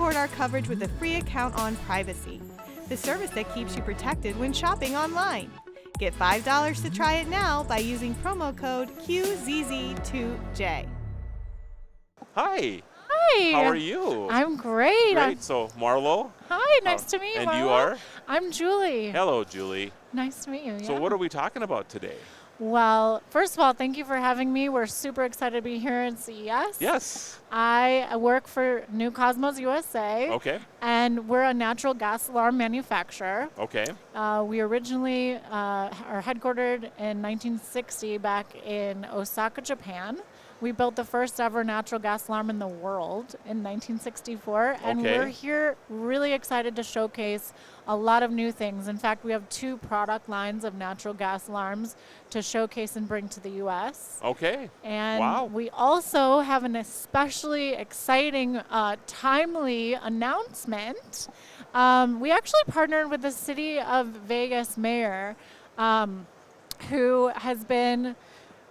support our coverage with a free account on Privacy, the service that keeps you protected when shopping online. Get $5 to try it now by using promo code QZZ2J. Hi. Hi. How are you? I'm great. Great. So, Marlo. Hi, nice to meet you, And Marlo. you are? I'm Julie. Hello, Julie. Nice to meet you. So what are we talking about today? Well, first of all, thank you for having me. We're super excited to be here at CES. Yes. I work for New Cosmos USA. Okay. And we're a natural gas alarm manufacturer. Okay. We originally are headquartered in 1960 back in Osaka, Japan. We built the first ever natural gas alarm in the world in 1964, and we're here really excited to showcase a lot of new things. In fact, we have 2 product lines of natural gas alarms to showcase and bring to the U.S. Okay. And we also have an especially exciting, timely announcement. We actually partnered with the City of Vegas mayor, who has been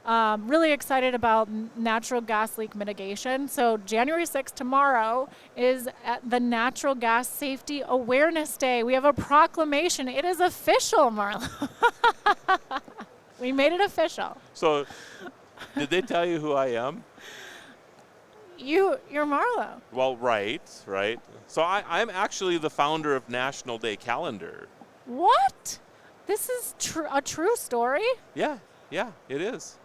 really excited about natural gas leak mitigation. So January 6th, tomorrow, is at the Natural Gas Safety Awareness Day. We have a proclamation. It is official, Marlo. We made it official. So did they tell you who I am? You're Marlo. Well, right. So I'm actually the founder of National Day Calendar. What? This is a true story? Yeah, it is.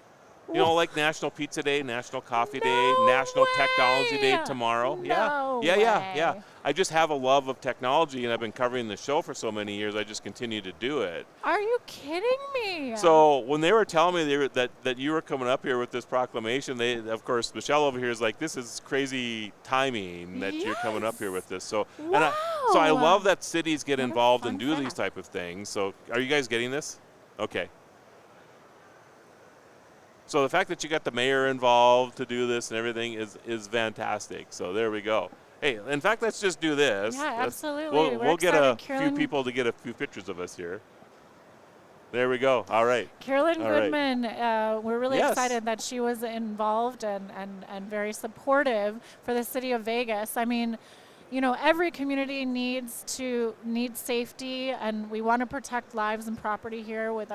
You know, like National Pizza Day, National Coffee Day, No National way. Technology Day tomorrow. No Yeah. way. I just have a love of technology, and I've been covering the show for so many years, I just continue to do it. Are you kidding me? So when they were telling me that you were coming up here with this proclamation, of course, Michelle over here is like, this is crazy timing that you're coming up here with this. So, wow. So I love that cities get What a involved fun and do these fact. type of things. So are you guys getting this? Okay. So the fact that you got the mayor involved to do this and everything is fantastic. So there we go. Hey, in fact, let's just do this. Yeah, absolutely. We'll get a Carolyn, few people to get a few pictures of us here. There we go. All right. Carolyn All right. Goodman, we're really Yes. excited that she was involved and very supportive for the city of Vegas. I mean, you know, every community needs safety, and we want to protect lives and property here with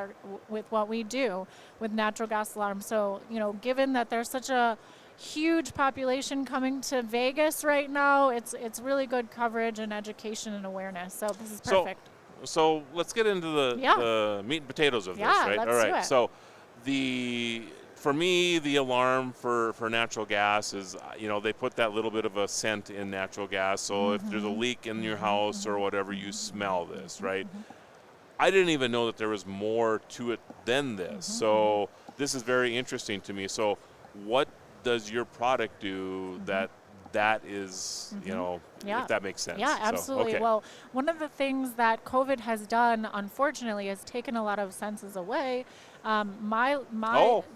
what we do with natural gas alarms. So, you know, given that there's such a huge population coming to Vegas right now, it's really good coverage and education and awareness. So this is perfect. So let's get into the meat and potatoes of this, right? Let's All right. do it. So for me, the alarm for natural gas is, you know, they put that little bit of a scent in natural gas. So if there's a leak in your house or whatever, you smell this, right? I didn't even know that there was more to it than this. So this is very interesting to me. So what does your product do that is, you know, if that makes sense? Yeah, absolutely. So, okay. Well, one of the things that COVID has done, unfortunately, is taken a lot of senses away. My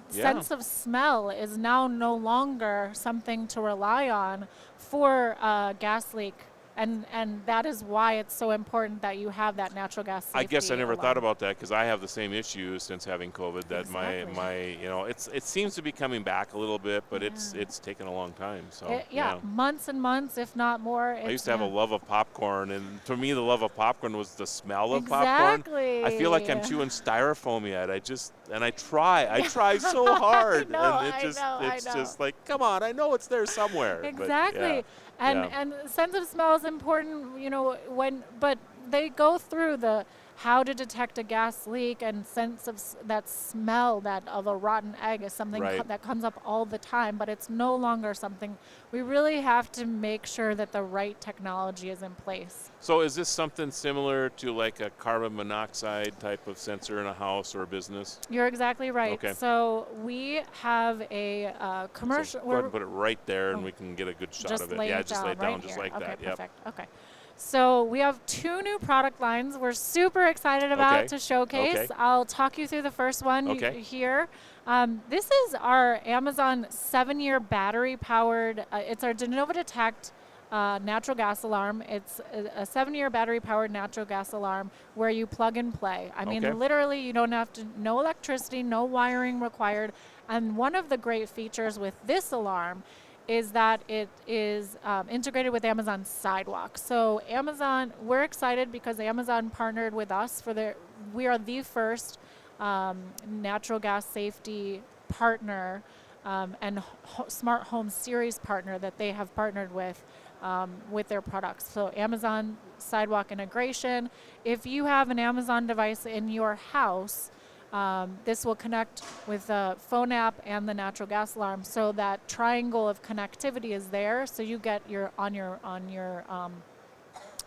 sense of smell is now no longer something to rely on for a gas leak. And that is why it's so important that you have that natural gas safety I guess I never alarm. thought about that because I have the same issue since having COVID. That Exactly. my you know, it seems to be coming back a little bit, but it's taken a long time. So months and months, if not more. I used to have a love of popcorn, and to me, the love of popcorn was the smell of Exactly. popcorn. I feel like I'm chewing styrofoam yet. I try so hard, it's just like, come on, I know it's there somewhere. Exactly. And sense of smell is important, you know, but they go through the how to detect a gas leak, and sense of that smell of a rotten egg is something that comes up all the time, but it's no longer something. We really have to make sure that the right technology is in place. So is this something similar to like a carbon monoxide type of sensor in a house or a business? You're exactly right. Okay. So we have a commercial. So go ahead and put it right there, and we can get a good shot of it. Yeah, just lay it down right just here. like Okay, that. perfect. Yep. Okay. So we have 2 new product lines we're super excited about to showcase. Okay. I'll talk you through the first one here. This is our Amazon 7-year battery-powered, it's our DeNova Detect natural gas alarm. It's a 7-year battery-powered natural gas alarm where you plug and play. I mean, literally, you don't have to, no electricity, no wiring required. And one of the great features with this alarm is that it is integrated with Amazon Sidewalk. So Amazon, we're excited because Amazon partnered with us we are the first natural gas safety partner and smart home series partner that they have partnered with their products. So Amazon Sidewalk integration. If you have an Amazon device in your house, this will connect with the phone app and the natural gas alarm, so that triangle of connectivity is there. So you get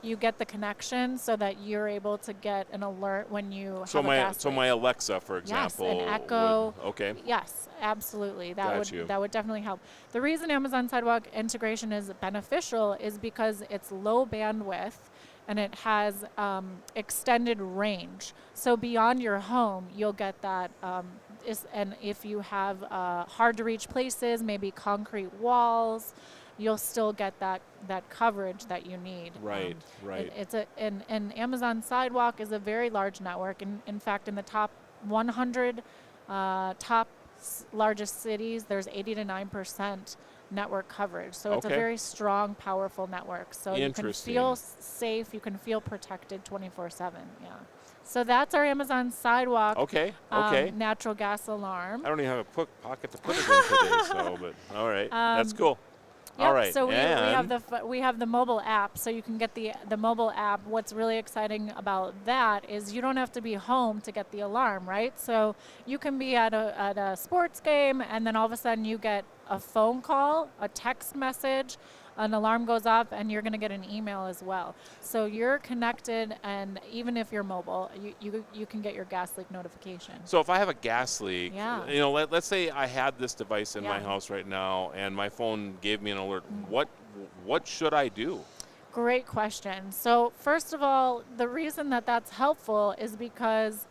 you get the connection, so that you're able to get an alert when you have a gas leak. My Alexa, for example, yes, an Echo. Okay. Yes, absolutely. Got That would definitely help. The reason Amazon Sidewalk integration is beneficial is because it's low bandwidth and it has extended range. So beyond your home, you'll get that. And if you have hard to reach places, maybe concrete walls, you'll still get that coverage that you need. Right, right. And Amazon Sidewalk is a very large network. In fact, in the top 100 largest cities, there's 80 to 9% network coverage. So it's a very strong, powerful network. So you can feel safe, you can feel protected 24/7. Yeah. So that's our Amazon Sidewalk. Okay. Natural gas alarm. I don't even have a pocket to put it in today, so but all right, that's cool. Yep, all right. So we have the mobile app, so you can get the mobile app. What's really exciting about that is you don't have to be home to get the alarm, right? So you can be at a sports game, and then all of a sudden you get a phone call, a text message, an alarm goes off, and you're going to get an email as well. So you're connected, and even if you're mobile, you can get your gas leak notification. So if I have a gas leak, Yeah. Let's say I had this device in my house right now, and my phone gave me an alert. What should I do? Great question. So first of all, the reason that that's helpful is because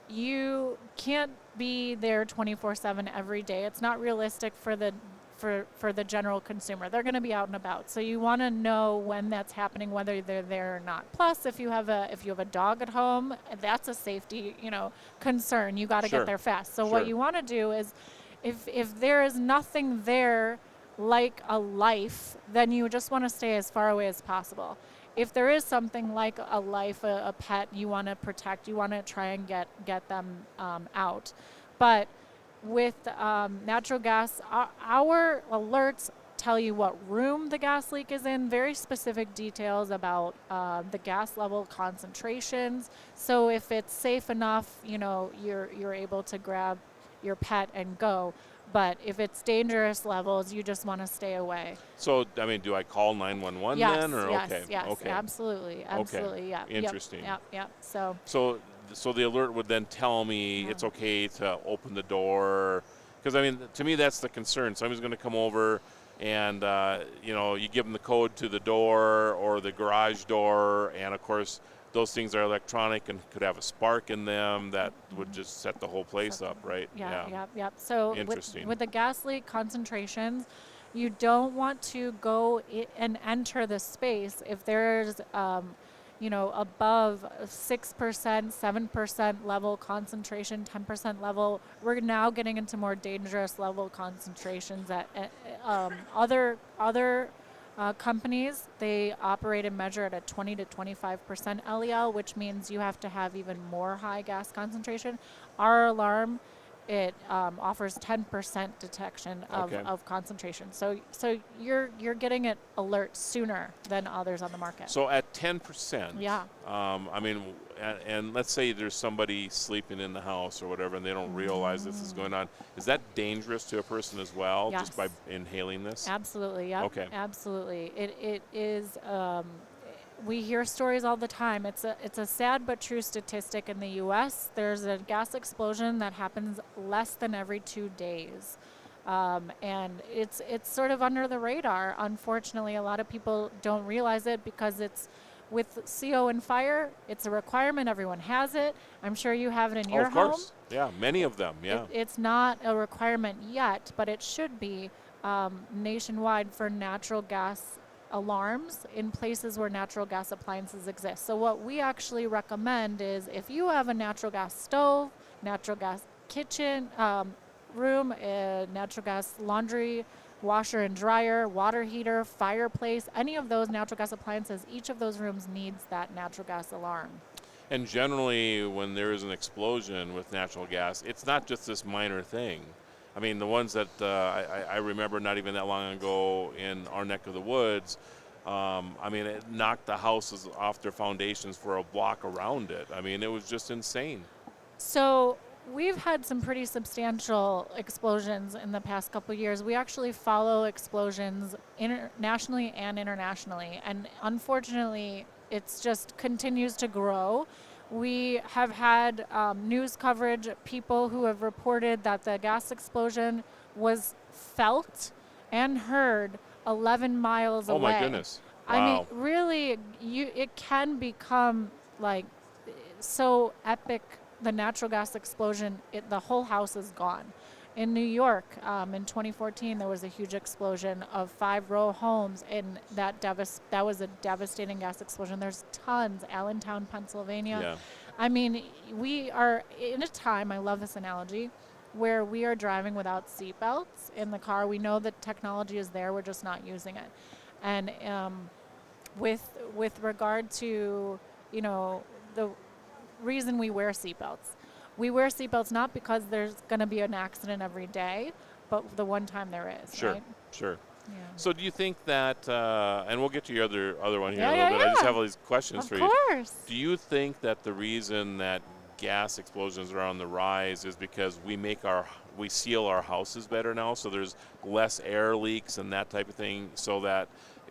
you can't be there 24/7 every day. It's not realistic for the general consumer. They're going to be out and about. So you want to know when that's happening, whether they're there or not. Plus, if you have a dog at home, that's a safety, concern. You got to get there fast. So what you want to do is, if there is nothing there like a life, then you just want to stay as far away as possible. If there is something like a life, a pet you want to protect, you want to try and get them out. But with natural gas, our alerts tell you what room the gas leak is in, very specific details about the gas level concentrations. So if it's safe enough, you're able to grab your pet and go. But if it's dangerous levels, you just want to stay away. So, do I call 911 then? Or Yes, okay. yes, Okay. absolutely, yeah. Interesting. Yep. So the alert would then tell me it's okay to open the door, because to me that's the concern. Somebody's going to come over, and you give them the code to the door or the garage door, and of course those things are electronic and could have a spark in them that would just set the whole place up, right? Yep. So interesting. With the gas leak concentrations, you don't want to go and enter the space if there's above 6%, 7% level concentration, 10% level. We're now getting into more dangerous level concentrations. Other companies, they operate and measure at a 20 to 25% LEL, which means you have to have even more high gas concentration. Our alarm, it offers 10% detection of concentration. So you're getting it alert sooner than others on the market. So at 10%, yeah. And let's say there's somebody sleeping in the house or whatever, and they don't realize this is going on. Is that dangerous to a person as well, Yes. just by inhaling this? Absolutely. Yep. Okay. Absolutely. It is. We hear stories all the time. It's a sad but true statistic in the U.S. There's a gas explosion that happens less than every 2 days. And it's sort of under the radar. Unfortunately, a lot of people don't realize it because it's with CO and fire, it's a requirement. Everyone has it. I'm sure you have it in your home. Of course. Yeah, many of them, yeah. It's not a requirement yet, but it should be nationwide for natural gas alarms in places where natural gas appliances exist. So what we actually recommend is if you have a natural gas stove, natural gas kitchen room, natural gas laundry washer and dryer, water heater, fireplace, any of those natural gas appliances, each of those rooms needs that natural gas alarm. And generally, when there is an explosion with natural gas, it's not just this minor thing. I mean, the ones that I remember not even that long ago in our neck of the woods, I mean, it knocked the houses off their foundations for a block around it. I mean, it was just insane. So we've had some pretty substantial explosions in the past couple of years. We actually follow explosions nationally and internationally, and unfortunately, it's just continues to grow. We have had news coverage, people who have reported that the gas explosion was felt and heard 11 miles away. Oh my goodness. Wow. I mean, really, it can become like so epic. The natural gas explosion, the whole house is gone. In New York, in 2014, there was a huge explosion of 5-row homes, and that was a devastating gas explosion. There's tons, Allentown, Pennsylvania. Yeah. I mean, we are in a time, I love this analogy, where we are driving without seatbelts in the car. We know that technology is there, we're just not using it. And with regard to, you know, the reason we wear seatbelts. We wear seatbelts not because there's going to be an accident every day, but the one time there is. Sure, right? sure. Yeah. So do you think that, and we'll get to your other one here Yeah, in a little bit. yeah, I just yeah. have all these questions for Of you. course. Do you think that the reason that gas explosions are on the rise is because we seal our houses better now, so there's less air leaks and that type of thing, so that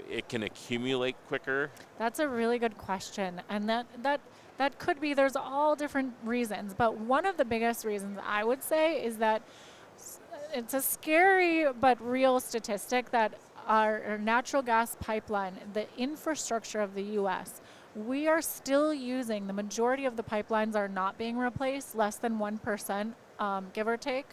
it can accumulate quicker? That's a really good question, and that could be, there's all different reasons, but one of the biggest reasons I would say is that it's a scary but real statistic that our natural gas pipeline, the infrastructure of the U.S., we are still using, the majority of the pipelines are not being replaced, less than 1%, give or take.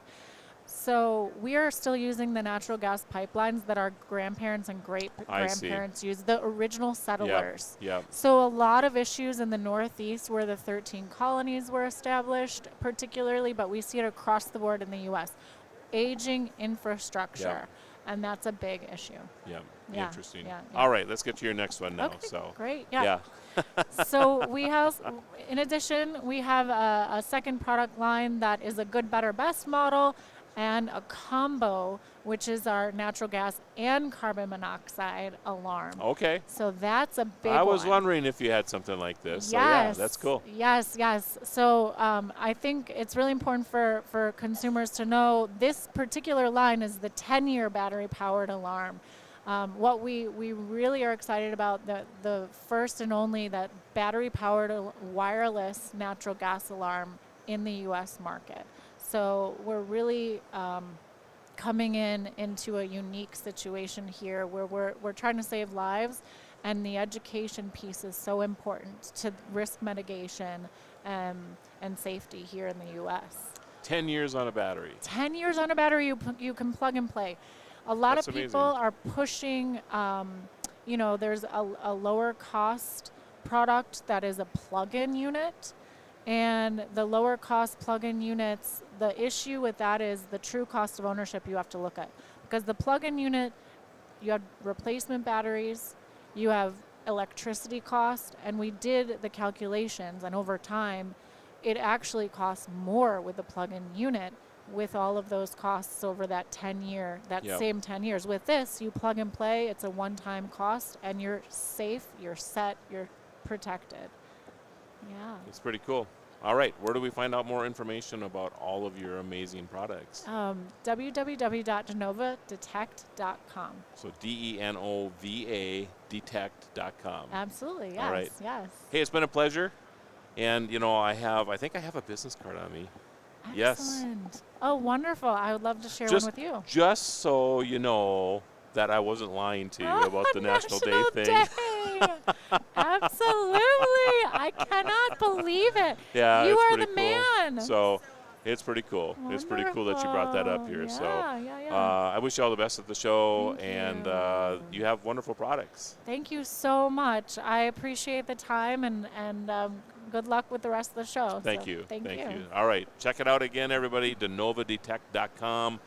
So we are still using the natural gas pipelines that our grandparents and great-grandparents used, the original settlers. Yep. So a lot of issues in the Northeast where the 13 colonies were established particularly, but we see it across the board in the U.S. Aging infrastructure, Yep. and that's a big issue. Yep. Yeah, Interesting. yeah. All right, let's get to your next one now. Okay, So great. Yeah. So we have, in addition, we have a second product line that is a good, better, best model, and a combo, which is our natural gas and carbon monoxide alarm. Okay. So that's a big one. I was wondering if you had something like this. Yes. So yeah, that's cool. Yes, yes. So I think it's really important for consumers to know this particular line is the 10-year battery-powered alarm. What we really are excited about, the first and only that battery-powered wireless natural gas alarm in the U.S. market. So we're really coming into a unique situation here where we're trying to save lives, and the education piece is so important to risk mitigation and safety here in the U.S. 10 years on a battery. 10 years on a battery, you can plug and play. A lot That's of people amazing. are pushing, there's a lower cost product that is a plug-in unit. And the lower cost plug-in units, the issue with that is the true cost of ownership you have to look at. Because the plug-in unit, you have replacement batteries, you have electricity cost, and we did the calculations, and over time, it actually costs more with the plug-in unit with all of those costs over that 10 year, Yep. same 10 years. With this, you plug and play, it's a one-time cost, and you're safe, you're set, you're protected. Yeah. It's pretty cool. All right, where do we find out more information about all of your amazing products? www.DeNovaDetect.com. So DENOVA detect.com. Absolutely, yes, All right. yes. Hey, it's been a pleasure. And, I think I have a business card on me. Yes. Excellent. Oh, wonderful. I would love to share Just- one with you. Just so you know that I wasn't lying to you about the National Day thing. Day. Absolutely. I cannot believe it. Yeah, You it's are pretty the cool. man. So it's pretty cool. It's pretty cool that you brought that up here. Wonderful. So Yeah. I wish you all the best at the show, Thank and you. you have wonderful products. Thank you so much. I appreciate the time, and good luck with the rest of the show. Thank So, you. Thank you. All right. Check it out again, everybody. DeNovaDetect.com.